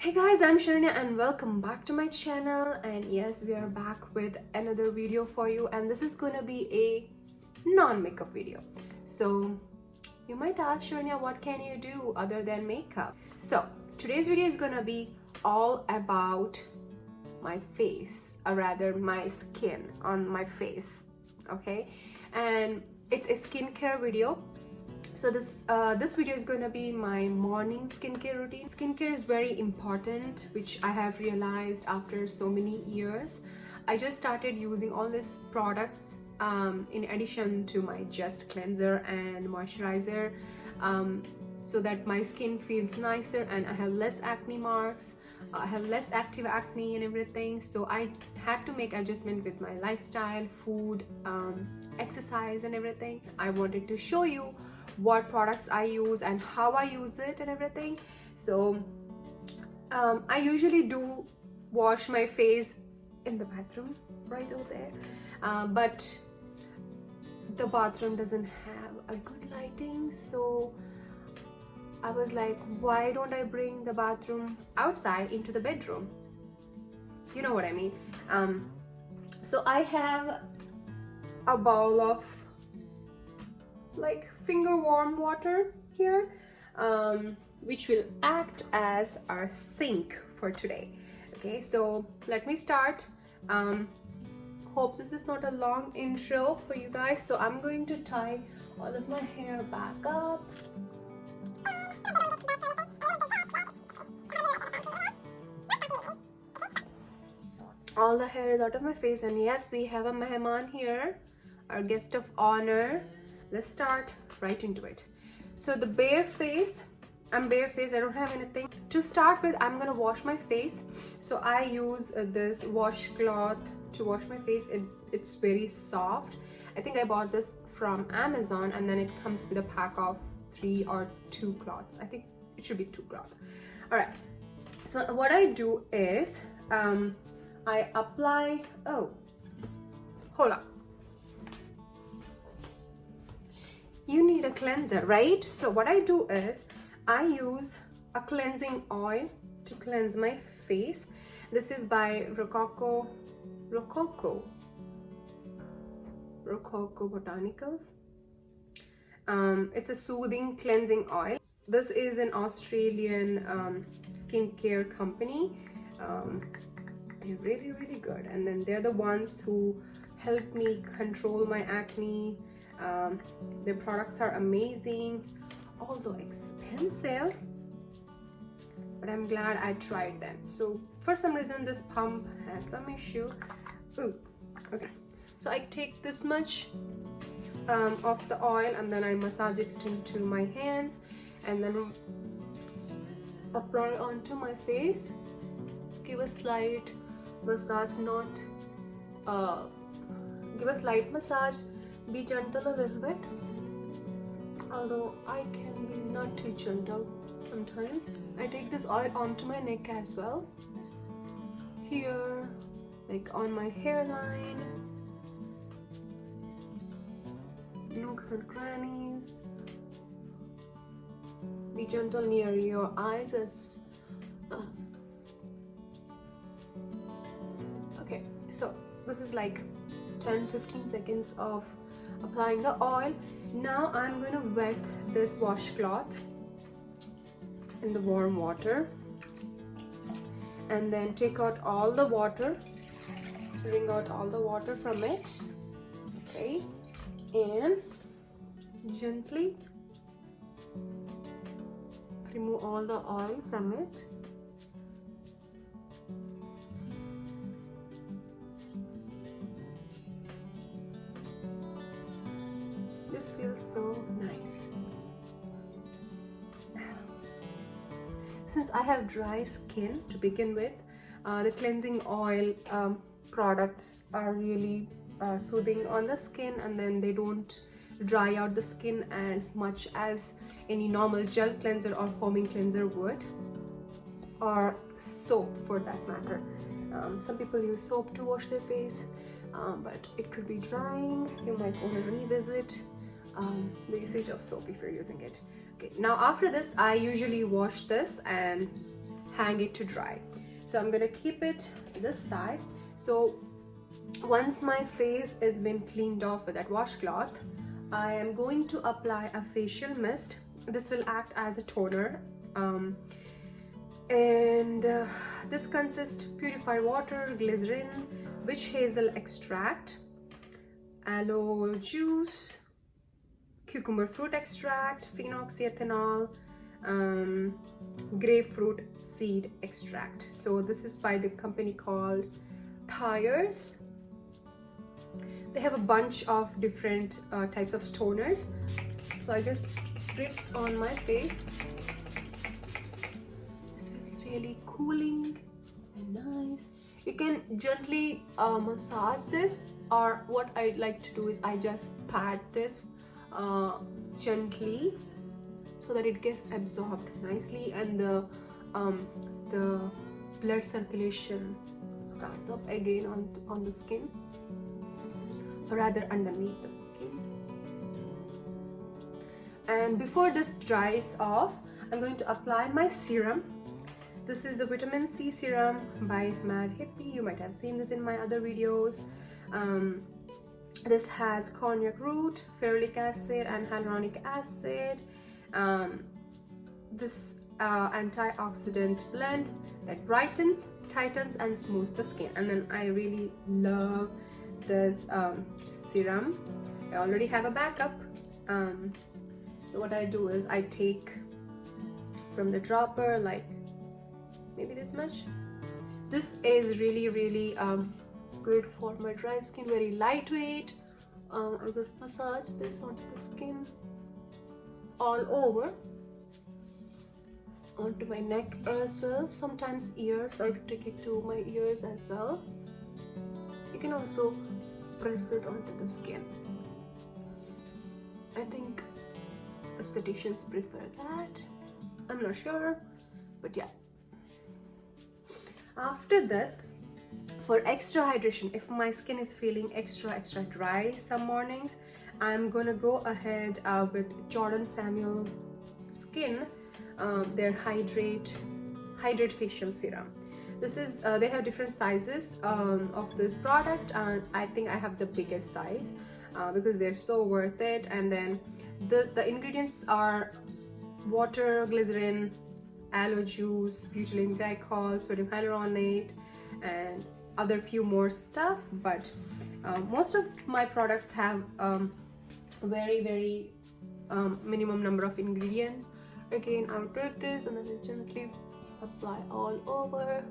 Hey guys, I'm Sharanya and welcome back to my channel. And yes, we are back with another video for you, and this is gonna be a non-makeup video. So you might ask, Sharanya, what can you do other than makeup? So today's video is gonna be all about my face, or rather my skin on my face, okay? And it's a skincare video. So this video is going to be my morning skincare routine. Skincare is very important, which I have realized after so many years. I just started using all these products in addition to my Just cleanser and moisturizer, so that my skin feels nicer and I have less acne marks. I have less active acne and everything. So I had to make adjustment with my lifestyle, food, exercise and everything. I wanted to show you what products I use and how I use it and everything. So I usually do wash my face in the bathroom right over there, but the bathroom doesn't have a good lighting, so I was like, why don't I bring the bathroom outside into the bedroom? You know what I mean? So I have a bowl of like finger warm water here, which will act as our sink for today. Okay, so let me start. Hope this is not a long intro for you guys. So I'm going to tie all of my hair back up. All the hair is out of my face, and yes, we have a mehman here, our guest of honor. Let's start right into it. So the bare face, I'm barefaced, I don't have anything. To start with, I'm gonna wash my face. So I use this washcloth to wash my face. It's very soft. I think I bought this from Amazon, and then it comes with a pack of 3 or 2 cloths. I think it should be 2 cloths. All right, so what I do is I apply, hold up. You need a cleanser, right? So what I do is I use a cleansing oil to cleanse my face. This is by Roccoco Botanicals. It's a soothing cleansing oil. This is an Australian skincare company. They're really good, and then they're the ones who help me control my acne. Their products are amazing, although expensive, but I'm glad I tried them. So for some reason this pump has some issue. Okay, so I take this much of the oil, and then I massage it into my hands, and then apply onto my face. Give a slight massage, give a slight massage. Be gentle a little bit, although I can be not too gentle sometimes. I take this oil onto my neck as well, here, like on my hairline, nooks and crannies. Be gentle near your eyes as okay, so this is like 10-15 seconds of applying the oil. Now I'm going to wet this washcloth in the warm water, and then take out all the water, wring out all the water from it, okay, and gently remove all the oil from it. This feels so nice. Since I have dry skin to begin with, the cleansing oil products are really soothing on the skin, and then they don't dry out the skin as much as any normal gel cleanser or foaming cleanser would, or soap for that matter. Some people use soap to wash their face, but it could be drying. You might want to revisit the usage of soap if you're using it. Okay, now after this I usually wash this and hang it to dry. So I'm gonna keep it this side. So once my face has been cleaned off with that washcloth, I am going to apply a facial mist. This will act as a toner, this consists purified water, glycerin, witch hazel extract, aloe juice, cucumber fruit extract, phenoxyethanol, grapefruit seed extract. So this is by the company called Thyers. They have a bunch of different types of toners. So I just spritz on my face. This feels really cooling and nice. You can gently massage this, or what I like to do is I just pat this gently so that it gets absorbed nicely and the blood circulation starts up again on the skin, or rather underneath the skin. And before this dries off, I'm going to apply my serum. This is the vitamin C serum by Mad Hippie. You might have seen this in my other videos. This has cognac root, ferulic acid, and hyaluronic acid. This antioxidant blend that brightens, tightens, and smooths the skin. And then I really love this serum. I already have a backup. So what I do is I take from the dropper, like maybe this much. This is really good for my dry skin, very lightweight. I just massage this onto the skin all over, onto my neck as well, sometimes ears. I take it to my ears as well. You can also press it onto the skin. I think estheticians prefer that. I'm not sure, but yeah. After this, for extra hydration, if my skin is feeling extra dry some mornings, I'm gonna go ahead with Jordan Samuel Skin, their hydrate facial serum. This is they have different sizes of this product, and I think I have the biggest size because they're so worth it. And then the ingredients are water, glycerin, aloe juice, butylene glycol, sodium hyaluronate, and other few more stuff. But most of my products have very minimum number of ingredients. Again, I'll take this and then I gently apply all over.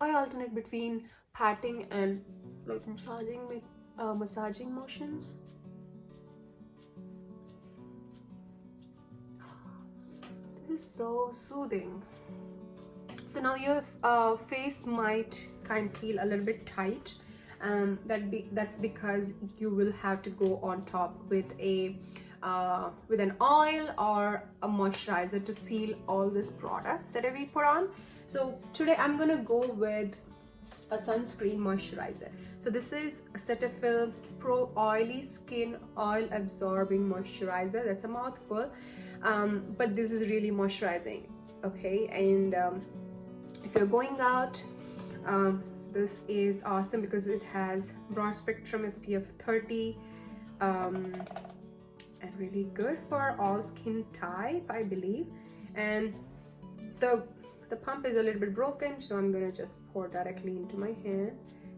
I alternate between patting and like massaging with massaging motions. This is so soothing. So now your face might kind of feel a little bit tight. That's because you will have to go on top with an oil or a moisturizer to seal all these products that we put on. So today I'm gonna go with a sunscreen moisturizer. So this is Cetaphil Pro Oily Skin Oil Absorbing Moisturizer. That's a mouthful, but this is really moisturizing. Okay, and if you're going out, this is awesome because it has broad spectrum SPF 30 and really good for all skin type, I believe. And the pump is a little bit broken, so I'm gonna just pour directly into my hand.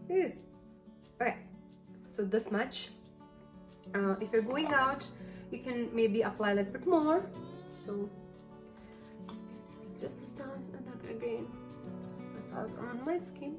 Ew. Okay, so this much. If you're going out, you can maybe apply a little bit more. So just massage and then again massage on my skin.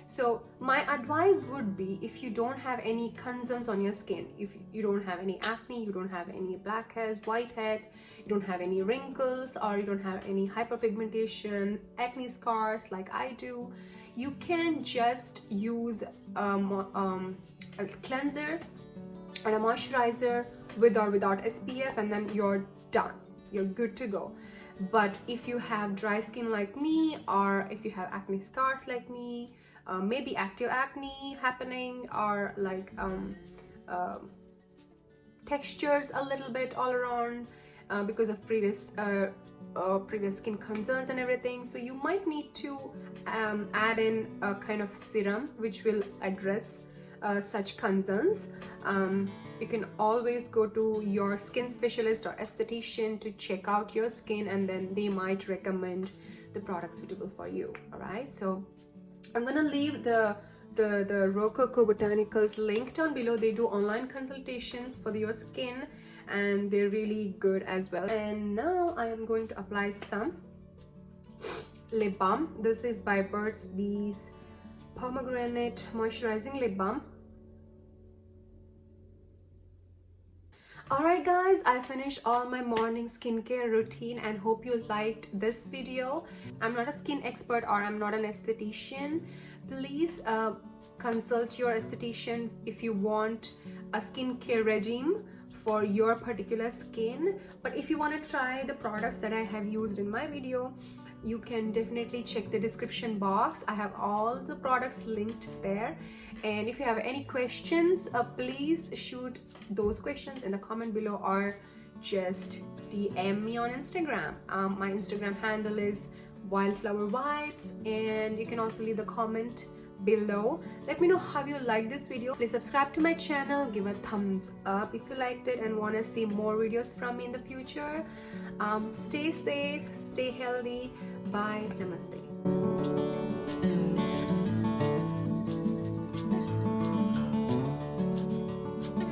So my advice would be, if you don't have any concerns on your skin, if you don't have any acne, you don't have any blackheads, whiteheads, you don't have any wrinkles, or you don't have any hyperpigmentation, acne scars like I do, you can just use a cleanser and a moisturizer with or without SPF, and then you're done. You're good to go. But if you have dry skin like me, or if you have acne scars like me, maybe active acne happening, or like textures a little bit all around because of previous skin concerns and everything, so you might need to add in a kind of serum which will address such concerns. You can always go to your skin specialist or esthetician to check out your skin, and then they might recommend the product suitable for you. All right, so I'm gonna leave the Roccoco Botanicals link down below. They do online consultations for your skin, and they're really good as well. And now I am going to apply some lip balm. This is by Burt's Bees Pomegranate Moisturizing Lip Balm. Alright guys, I finished all my morning skincare routine and hope you liked this video. I'm not a skin expert or I'm not an esthetician. Please consult your esthetician if you want a skincare regime for your particular skin. But if you want to try the products that I have used in my video, you can definitely check the description box. I have all the products linked there. And if you have any questions, please shoot those questions in the comment below, or just DM me on Instagram. My Instagram handle is Wildflower Vibes, and you can also leave the comment below. Let me know how you like this video. Please subscribe to my channel, give a thumbs up if you liked it and want to see more videos from me in the future. Stay safe, stay healthy. Bye. Namaste.